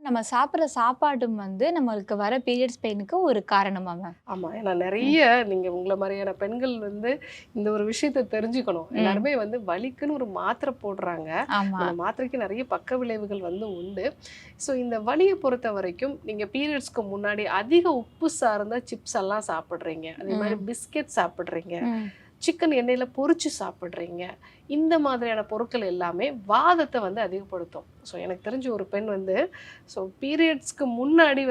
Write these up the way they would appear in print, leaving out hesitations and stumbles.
நம்ம சாப்பிடுற சாப்பாடும் நம்மளுக்கு வர பீரியட்ஸ் பெயினுக்கு ஒரு காரணமா மேம்? ஆமா. ஏன்னா ம். நெறைய நீங்க உங்கள மாரியான பெண்கள் இந்த ஒரு விஷயத்த தெரிஞ்சுக்கணும். ம். எல்லாருமே வலிக்குன்னு ஒரு மாத்திரை போடுறாங்க. ஆமா. அந்த மாத்திரைக்கு நெறைய பக்க விளைவுகள் உண்டு. ஸோ இந்த வலிய பொறுத்தவரைக்கும் நீங்க பீரியட்ஸ்க்கு முன்னாடி அதிக உப்பு சார்ந்த சிப்ஸ் எல்லாம் சாப்பிடுறீங்க. அதே மாரி ம். பிஸ்கெட் சாப்பிடுறீங்க. ம். சிக்கன் எண்ணெயில பொரிச்சு சாப்பிடுறீங்க. இந்த மாதிரியான பொருட்கள் எல்லாமே வாதத்த அதிகப்படுத்தும். ஸோ எனக்கு தெரிஞ்ச ஒரு பெண் ஸோ பீரியட்ஸ்க்கு முன்னாடி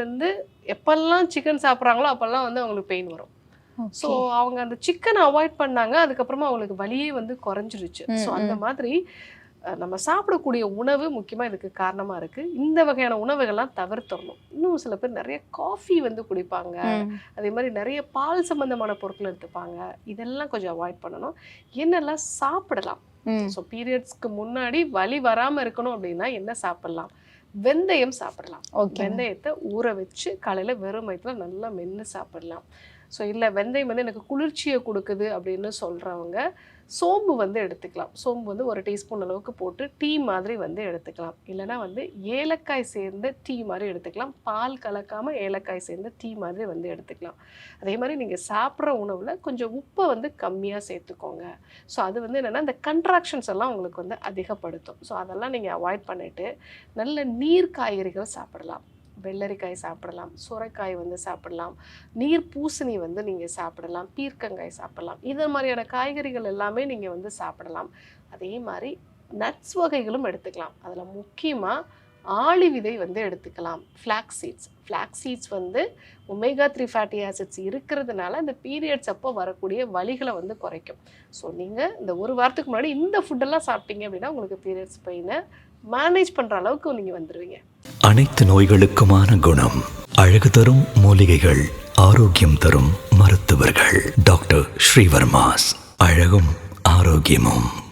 எப்பல்லாம் சிக்கன் சாப்பிடுறாங்களோ, அப்பல்லாம் அவங்களுக்கு பெயின் வரும். So okay. அவங்க அந்த சிக்கன அவாய்ட் பண்ணாங்க. அதுக்கப்புறமா அவங்களுக்கு வலியே குறைஞ்சிருச்சு. ஸோ ம். அந்த ம். மாதிரி நம்ம சாப்பிடக்கூடிய உணவு முக்கியமா இதுக்கு காரணமா இருக்கு. இந்த வகையான உணவுகள்லாம் தவிர்த்தரணும். இன்னும் சில பேர் நெறைய காஃபி குடிப்பாங்க. ம். அதே மாரி நெறைய பால் சம்பந்தமான பொருட்கள் எடுத்துப்பாங்க. இதெல்லாம் கொஞ்சம் அவாய்ட் பண்ணணும். என்னெல்லாம் சாப்பிடலாம்? ம். ஸோ பீரியட்ஸ்க்கு முன்னாடி வலி வராம இருக்கணும் அப்படின்னா என்ன சாப்பிடலாம்? வெந்தயம் சாப்பிடலாம். Okay ma'am. வெந்தயத்த ஊற வச்சு காலையில வெறும் வயித்துல நல்லா மென்னு சாப்பிடலாம். ஸோ இல்ல வெந்தயம் எனக்கு குளிர்ச்சிய குடுக்குது அப்படின்னு சொல்றவங்க, சோம்பு எடுத்துக்கலாம். சோம்பு 1 டீஸ்பூன் அளவுக்கு போட்டு டீ மாதிரி எடுத்துக்கலாம். இல்லன்னா ஏலக்காய் சேர்ந்த டீ மாரி எடுத்துக்கலாம். பால் கலக்காம ஏலக்காய் சேர்ந்த டீ மாதிரி எடுத்துக்கலாம். அதே மாரி நீங்க சாப்பிடுற உணவுல கொஞ்சம் உப்ப கம்மியா சேர்த்துக்கோங்க. ஸோ அது என்னன்னா, இந்த கன்ட்ராக்ஷன்ஸ் எல்லாம் உங்களுக்கு அதிகப்படுத்தும். ஸோ அதெல்லாம் நீங்க அவாய்ட் பண்ணிட்டு, நல்ல நீர் காய்கறிகள் சாப்பிடலாம். வெள்ளரிக்காய் சாப்பிடலாம், சுரைக்காய் சாப்பிடலாம், நீர் பூசணி நீங்க சாப்பிடலாம், பீர்க்கங்காய் சாப்பிடலாம். இது மாதிரியான காய்கறிகள் எல்லாமே நீங்க சாப்பிடலாம். அதே மாரி நட்ஸ் வகைகளும் எடுத்துக்கலாம். அதில முக்கியமா ஆளி விதை எடுத்துக்கலாம். Flax seeds. Flax seeds omega 3 fatty acids இருக்கிறதுனால இந்த பீரியட்ஸ் அப்போ வரக்கூடிய வலிகள குறைக்கும். ஸோ நீங்க இந்த ஒரு வாரத்துக்கு முன்னாடி இந்த ஃபுட்டெல்லாம் சாப்பிட்டீங்க அப்படின்னா, உங்களுக்கு பீரியட்ஸ் பெயின மேனேஜ் பண்ற அளவுக்கு நீங்க வந்துருவீங்க. அனைத்து நோய்களுக்குமான குணம். அழகு தரும் மூலிகைகள், ஆரோக்கியம் தரும் மருத்துவர்கள். டாக்டர் ஸ்ரீவர்மாஸ். அழகும் ஆரோக்கியமும்.